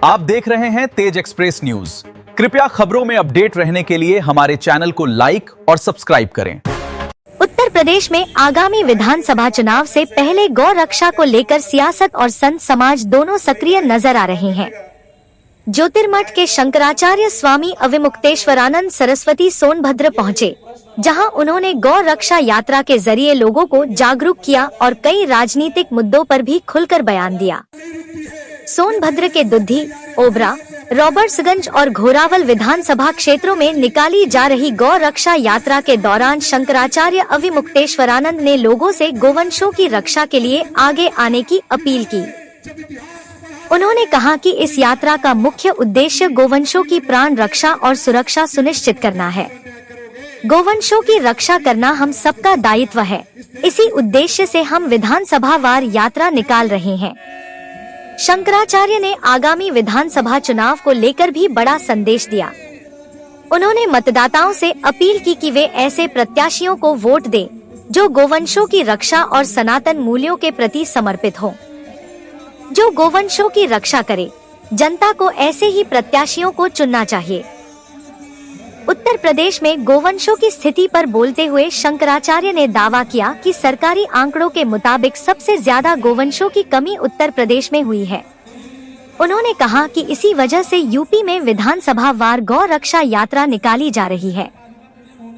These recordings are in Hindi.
आप देख रहे हैं तेज एक्सप्रेस न्यूज। कृपया खबरों में अपडेट रहने के लिए हमारे चैनल को लाइक और सब्सक्राइब करें। उत्तर प्रदेश में आगामी विधानसभा चुनाव से पहले गौ रक्षा को लेकर सियासत और संत समाज दोनों सक्रिय नजर आ रहे हैं। ज्योतिर्मठ के शंकराचार्य स्वामी अविमुक्तेश्वरानंद सरस्वती सोनभद्र पहुंचे, जहां उन्होंने गौ रक्षा यात्रा के जरिए लोगों को जागरूक किया और कई राजनीतिक मुद्दों पर भी खुलकर बयान दिया। सोनभद्र के दुद्धी, ओबरा, रॉबर्ट्सगंज और घोरावल विधानसभा क्षेत्रों में निकाली जा रही गौ रक्षा यात्रा के दौरान शंकराचार्य अविमुक्तेश्वरानंद ने लोगों से गोवंशों की रक्षा के लिए आगे आने की अपील की। उन्होंने कहा कि इस यात्रा का मुख्य उद्देश्य गोवंशों की प्राण रक्षा और सुरक्षा सुनिश्चित करना है। गोवंशों की रक्षा करना हम सबका दायित्व है। इसी उद्देश्य से हम विधानसभा वार यात्रा निकाल रहे हैं। शंकराचार्य ने आगामी विधानसभा चुनाव को लेकर भी बड़ा संदेश दिया। उन्होंने मतदाताओं से अपील की कि वे ऐसे प्रत्याशियों को वोट दें जो गोवंशों की रक्षा और सनातन मूल्यों के प्रति समर्पित हो, जो गोवंशों की रक्षा करे। जनता को ऐसे ही प्रत्याशियों को चुनना चाहिए। उत्तर प्रदेश में गोवंशों की स्थिति पर बोलते हुए शंकराचार्य ने दावा किया कि सरकारी आंकड़ों के मुताबिक सबसे ज्यादा गोवंशों की कमी उत्तर प्रदेश में हुई है। उन्होंने कहा कि इसी वजह से यूपी में विधानसभा वार गौ रक्षा यात्रा निकाली जा रही है।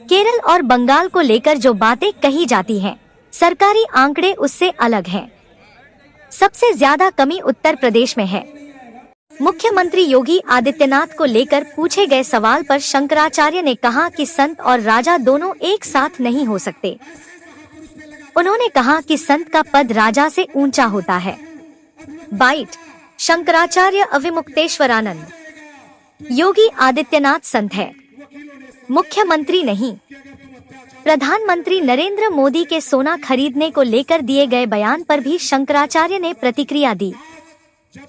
केरल और बंगाल को लेकर जो बातें कही जाती हैं, सरकारी आंकड़े उससे अलग हैं। सबसे ज्यादा कमी उत्तर प्रदेश में है। मुख्यमंत्री योगी आदित्यनाथ को लेकर पूछे गए सवाल पर शंकराचार्य ने कहा कि संत और राजा दोनों एक साथ नहीं हो सकते। उन्होंने कहा कि संत का पद राजा से ऊंचा होता है। बाइट शंकराचार्य अविमुक्तेश्वरानंद। योगी आदित्यनाथ संत है, मुख्यमंत्री नहीं। प्रधानमंत्री नरेंद्र मोदी के सोना खरीदने को लेकर दिए गए बयान पर भी शंकराचार्य ने प्रतिक्रिया दी।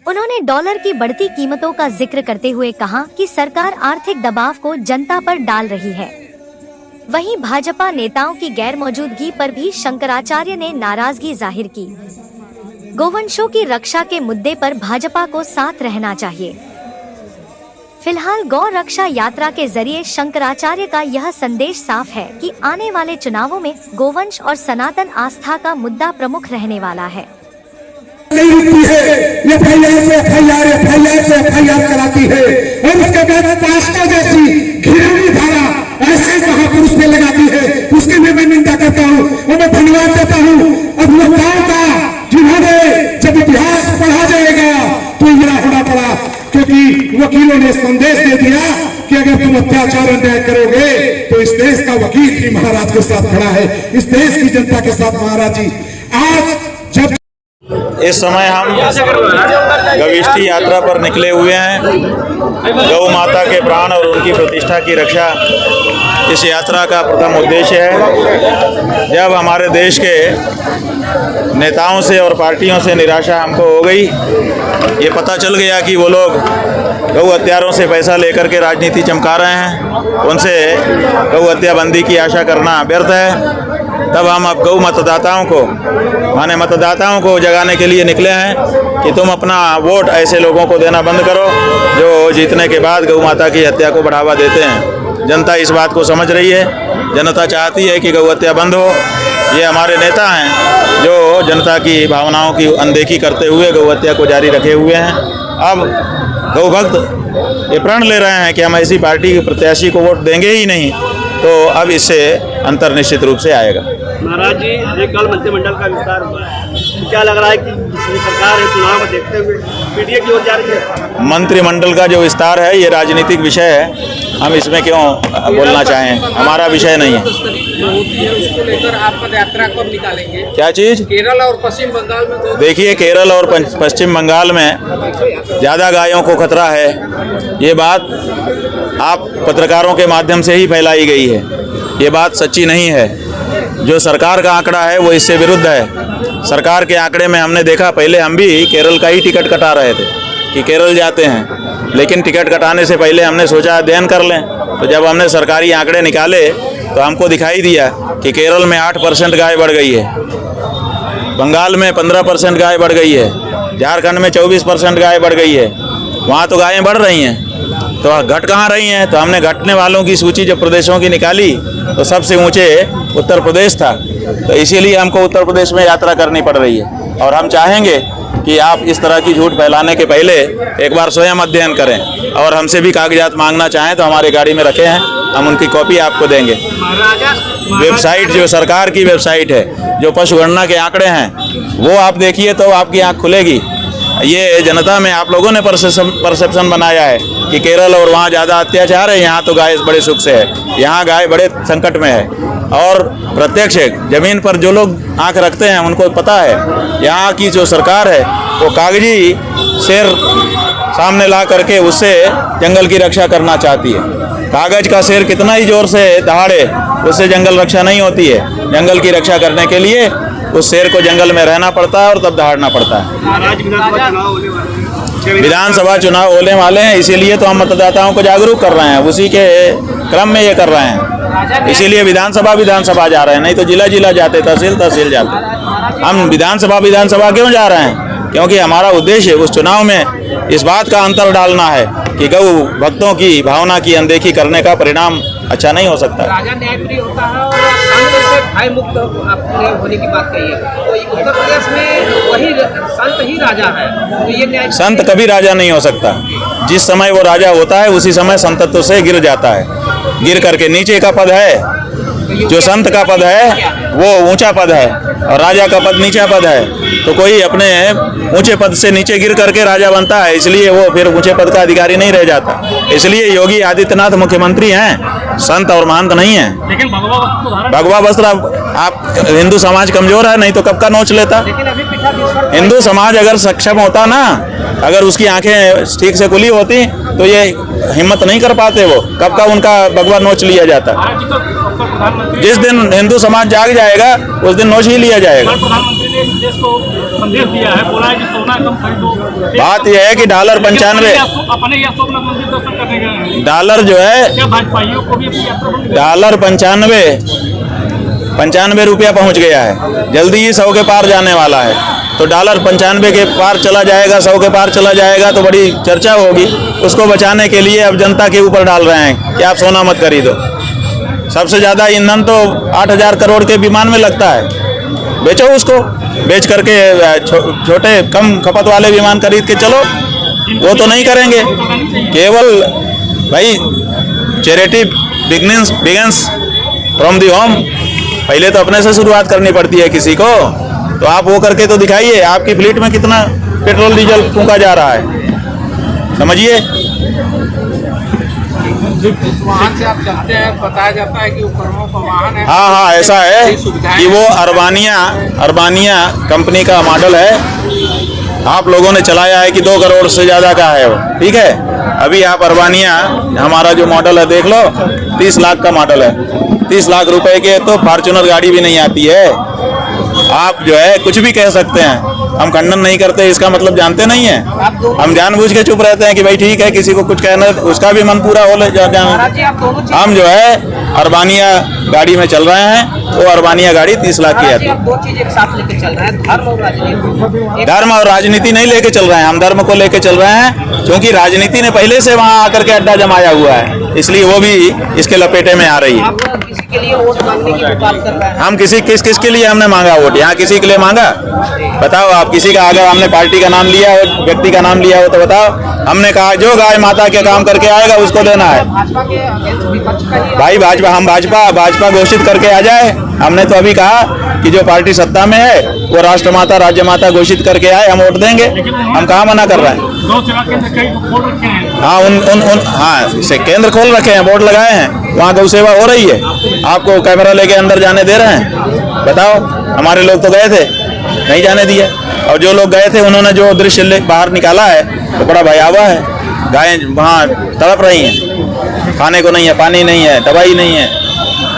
उन्होंने डॉलर की बढ़ती कीमतों का जिक्र करते हुए कहा कि सरकार आर्थिक दबाव को जनता पर डाल रही है। वहीं भाजपा नेताओं की गैर मौजूदगी पर भी शंकराचार्य ने नाराजगी जाहिर की। गोवंशों की रक्षा के मुद्दे पर भाजपा को साथ रहना चाहिए। फिलहाल गौ रक्षा यात्रा के जरिए शंकराचार्य का यह संदेश साफ है कि आने वाले चुनावों में गोवंश और सनातन आस्था का मुद्दा प्रमुख रहने वाला है। नहीं रुकती है, एफआईआर कराती है और उसके बाद पास्ता जैसी घिनौनी धारा ऐसे महापुरुष पे लगाती है। उसकी भी मैं निंदा करता हूँ और मैं धन्यवाद देता हूँ अभिनेताओं का, जिन्होंने जब इतिहास पढ़ा जाएगा तो यह होना पड़ा, क्योंकि वकीलों ने संदेश दे दिया कि अगर तुम अत्याचार अन्याय करोगे तो इस देश का वकील ही महाराज के साथ खड़ा है, इस देश की जनता के साथ। महाराज जी, आज जब इस समय हम गविष्ठी यात्रा पर निकले हुए हैं। गौ माता के प्राण और उनकी प्रतिष्ठा की रक्षा इस यात्रा का प्रथम उद्देश्य है। जब हमारे देश के नेताओं से और पार्टियों से निराशा हमको हो गई, ये पता चल गया कि वो लोग गौ हत्यारों से पैसा लेकर के राजनीति चमका रहे हैं, उनसे गौ हत्या बंदी की आशा करना व्यर्थ है। तब हम अब गौ मतदाताओं को जगाने के लिए निकले हैं कि तुम अपना वोट ऐसे लोगों को देना बंद करो जो जीतने के बाद गौ माता की हत्या को बढ़ावा देते हैं। जनता इस बात को समझ रही है। जनता चाहती है कि गौ हत्या बंद हो। ये हमारे नेता हैं जो जनता की भावनाओं की अनदेखी करते हुए गौ हत्या को जारी रखे हुए हैं। अब गौ भक्त ये प्रण ले रहे हैं कि हम ऐसी पार्टी के प्रत्याशी को वोट देंगे ही नहीं, तो अब इससे अंतर निश्चित रूप से आएगा। महाराज जी, ये कल मंत्रिमंडल का विस्तार हुआ है, क्या लग रहा है कि सरकार है चुनाव को देखते हुए पीडीए की ओर जा रही है? मंत्रिमंडल का जो विस्तार है ये राजनीतिक विषय है, हम इसमें क्यों बोलना चाहें, हमारा विषय नहीं है। उसको लेकर आप पद यात्रा कब निकालेंगे? क्या चीज़? केरल और पश्चिम बंगाल में देखिए, केरल और पश्चिम बंगाल में ज़्यादा गायों को खतरा है, ये बात आप पत्रकारों के माध्यम से ही फैलाई गई है। ये बात सच्ची नहीं है। जो सरकार का आंकड़ा है वो इससे विरुद्ध है। सरकार के आंकड़े में हमने देखा, पहले हम भी केरल का ही टिकट कटा रहे थे कि केरल जाते हैं, लेकिन टिकट कटाने से पहले हमने सोचा अध्ययन कर लें। तो जब हमने सरकारी आंकड़े निकाले तो हमको दिखाई दिया कि केरल में 8% गाय बढ़ गई है, बंगाल में 15% गाय बढ़ गई है, झारखंड में 24% गाय बढ़ गई है, वहाँ तो गायें बढ़ रही हैं, तो घट कहाँ रही हैं? तो हमने घटने वालों की सूची जब प्रदेशों की निकाली तो सबसे ऊंचे उत्तर प्रदेश था। तो इसीलिए हमको उत्तर प्रदेश में यात्रा करनी पड़ रही है। और हम चाहेंगे कि आप इस तरह की झूठ फैलाने के पहले एक बार स्वयं अध्ययन करें, और हमसे भी कागजात मांगना चाहें तो हमारी गाड़ी में रखे हैं, हम उनकी कॉपी आपको देंगे। वेबसाइट जो सरकार की वेबसाइट है, जो पशु गणना के आंकड़े हैं, वो आप देखिए तो आपकी आंख खुलेगी। ये जनता में आप लोगों ने परसेप्शन बनाया है कि केरल और वहाँ ज़्यादा अत्याचार है, यहाँ तो गाय बड़े सुख से है, यहाँ गाय बड़े संकट में है। और प्रत्यक्ष जमीन पर जो लोग आंख रखते हैं उनको पता है यहाँ की जो सरकार है वो कागजी शेर सामने ला करके उससे जंगल की रक्षा करना चाहती है। कागज का शेर कितना ही जोर से दहाड़े उससे जंगल रक्षा नहीं होती है। जंगल की रक्षा करने के लिए उस शेर को जंगल में रहना पड़ता है और तब दहाड़ना पड़ता है। विधानसभा चुनाव होने वाले हैं, इसीलिए तो हम मतदाताओं को जागरूक कर रहे हैं, उसी के क्रम में ये कर रहे हैं। इसीलिए विधानसभा जा रहे हैं, नहीं तो जिला जाते, तहसील जाते। हम विधानसभा क्यों जा रहे हैं? क्योंकि हमारा उद्देश्य उस चुनाव में इस बात का अंतर डालना है कि गौ भक्तों की भावना की अनदेखी करने का परिणाम अच्छा नहीं हो सकता। राजा न्यायप्रिय होता है और संत से भय मुक्त आपने होने की बात कही है, तो उत्तर प्रदेश में वही संत ही राजा है, तो ये न्याय संत कभी राजा नहीं हो सकता। जिस समय वो राजा होता है उसी समय संतत्व से गिर जाता है। गिर करके नीचे का पद है, जो संत का पद है वो ऊंचा पद है और राजा का पद नीचा पद है। तो कोई अपने ऊंचे पद से नीचे गिर करके राजा बनता है, इसलिए वो फिर ऊंचे पद का अधिकारी नहीं रह जाता। इसलिए योगी आदित्यनाथ मुख्यमंत्री हैं, संत और महंत नहीं है। लेकिन भगवा वस्त्र आप हिंदू समाज कमजोर है, नहीं तो कब का नोच लेता। हिंदू समाज अगर सक्षम होता ना, अगर उसकी आंखें ठीक से खुली होती तो ये हिम्मत नहीं कर पाते, वो कब का उनका भगवा नोच लिया जाता। जिस दिन हिंदू समाज जाग जाएगा उस दिन नोच ही लिया जाएगा। प्रधानमंत्री ने देश को संदेश दिया है, बोला है कि सोना कम खरीदो। बात यह है कि $95 अपने या सोमनाथ मंदिर दर्शन करने गए हैं, डॉलर जो है क्या भाजपाइयों को भी अपनी यात्रा बंद डॉलर 95 रुपया पहुंच गया है, जल्दी ही 100 के पार जाने वाला है। तो डॉलर 95 के पार चला जाएगा, 100 के पार चला जाएगा तो बड़ी चर्चा होगी। उसको बचाने के लिए अब जनता के ऊपर डाल रहे हैं कि आप सोना मत खरीदो। सबसे ज़्यादा ईंधन तो 8,000 करोड़ के विमान में लगता है, बेचो उसको, बेच करके छोटे कम खपत वाले विमान खरीद के चलो। वो तो नहीं करेंगे। केवल भाई charity begins from the home. पहले तो अपने से शुरुआत करनी पड़ती है किसी को, तो आप वो करके तो दिखाइए आपकी फ्लीट में कितना पेट्रोल डीजल फूंका जा रहा है, समझिए। वाहन से आप चलते हैं, बताया जाता है कि उपकरणों का वाहन है। हाँ, ऐसा है कि वो अरबानिया कंपनी का मॉडल है। आप लोगों ने चलाया है कि 2 करोड़ से ज़्यादा का है वो, ठीक है। अभी आप अरबानिया हमारा जो मॉडल है देख लो, 30 लाख का मॉडल है। 30 लाख रुपए के तो फॉर्च्यूनर गाड़ी भी नहीं आती है। आप जो है कुछ भी कह सकते हैं, हम खंडन नहीं करते, इसका मतलब जानते नहीं है। हम जानबूझ के चुप रहते हैं कि भाई ठीक है, किसी को कुछ कहना उसका भी मन पूरा हो ले जाए। हम जो है अरबानिया गाड़ी में चल रहे हैं, वो अरबानिया गाड़ी 30 लाख की आती है। दो चीज एक साथ लेके चल रहे हैं, धर्म और राजनीति। धर्म और राजनीति नहीं लेके चल रहे हैं, हम धर्म को लेके चल रहे हैं, क्योंकि राजनीति ने पहले से वहां आकर के अड्डा जमाया हुआ है, इसलिए वो भी इसके लपेटे में आ रही है। आप किसी के लिए वोट मांगने की बात कर रहे हैं। हम किस के लिए हमने मांगा वोट? यहाँ किसी के लिए मांगा? बताओ आप, किसी का अगर हमने पार्टी का नाम लिया हो, व्यक्ति का नाम लिया हो तो बताओ। हमने कहा जो गाय माता के काम करके आएगा उसको देना है। भाजपा के अगेंस्ट विपक्ष का ही भाई भाजपा घोषित करके आ जाए। हमने तो अभी कहा कि जो पार्टी सत्ता में है वो राष्ट्र माता राज्य माता घोषित करके आए, हम वोट देंगे। हम कहाँ मना कर रहे हैं? गौ सेवा केंद्र कई खोल रखे हैं। हाँ, से केंद्र खोल रखे हैं, बोर्ड लगाए हैं, वहाँ गौ सेवा हो रही है। आपको कैमरा लेके अंदर जाने दे रहे हैं? बताओ। हमारे लोग तो गए थे, नहीं जाने दिए। और जो लोग गए थे उन्होंने जो दृश्य बाहर निकाला है तो बड़ा भयावह है। गायें वहाँ तड़प रही हैं, खाने को नहीं है, पानी नहीं है, दवाई नहीं है,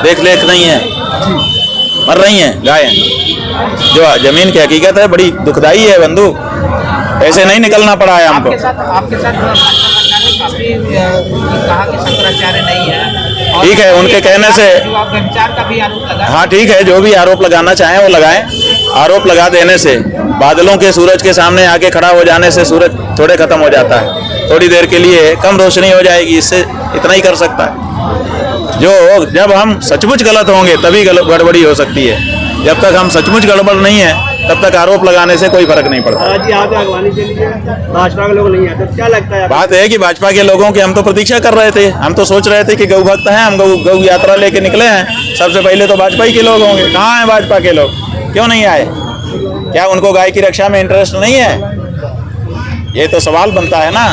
देख रेख नहीं है, मर रही हैं गायें। जो जमीन की हकीकत है बड़ी दुखदाई है बंधु, ऐसे नहीं निकलना पड़ा है हमको। आपके साथ भाजपा सरकार ने काफी कहा कि शंकराचार्य नहीं है। ठीक है, उनके कहने से व्यभिचार का भी आरोप लगा। हाँ ठीक है, जो भी आरोप लगाना चाहें वो लगाएं। आरोप लगा देने से, बादलों के सूरज के सामने आके खड़ा हो जाने से सूरज थोड़े ख़त्म हो जाता है, थोड़ी देर के लिए कम रोशनी हो जाएगी, इससे इतना ही कर सकता है। जब हम सचमुच गलत होंगे तभी गड़बड़ी हो सकती है, जब तक हम सचमुच गड़बड़ नहीं है तब तक आरोप लगाने से कोई फर्क नहीं पड़ता। आज यहाँ पे अगवानी के लिए भाजपा के लोग नहीं आते, क्या लगता है? बात है कि भाजपा के लोगों की हम तो प्रतीक्षा कर रहे थे, हम तो सोच रहे थे कि गौ भक्त हैं, हम गौ यात्रा लेके निकले हैं, सबसे पहले तो भाजपा ही के लोग होंगे। कहाँ हैं भाजपा के लोग, क्यों नहीं आए? क्या उनको गाय की रक्षा में इंटरेस्ट नहीं है? ये तो सवाल बनता है ना।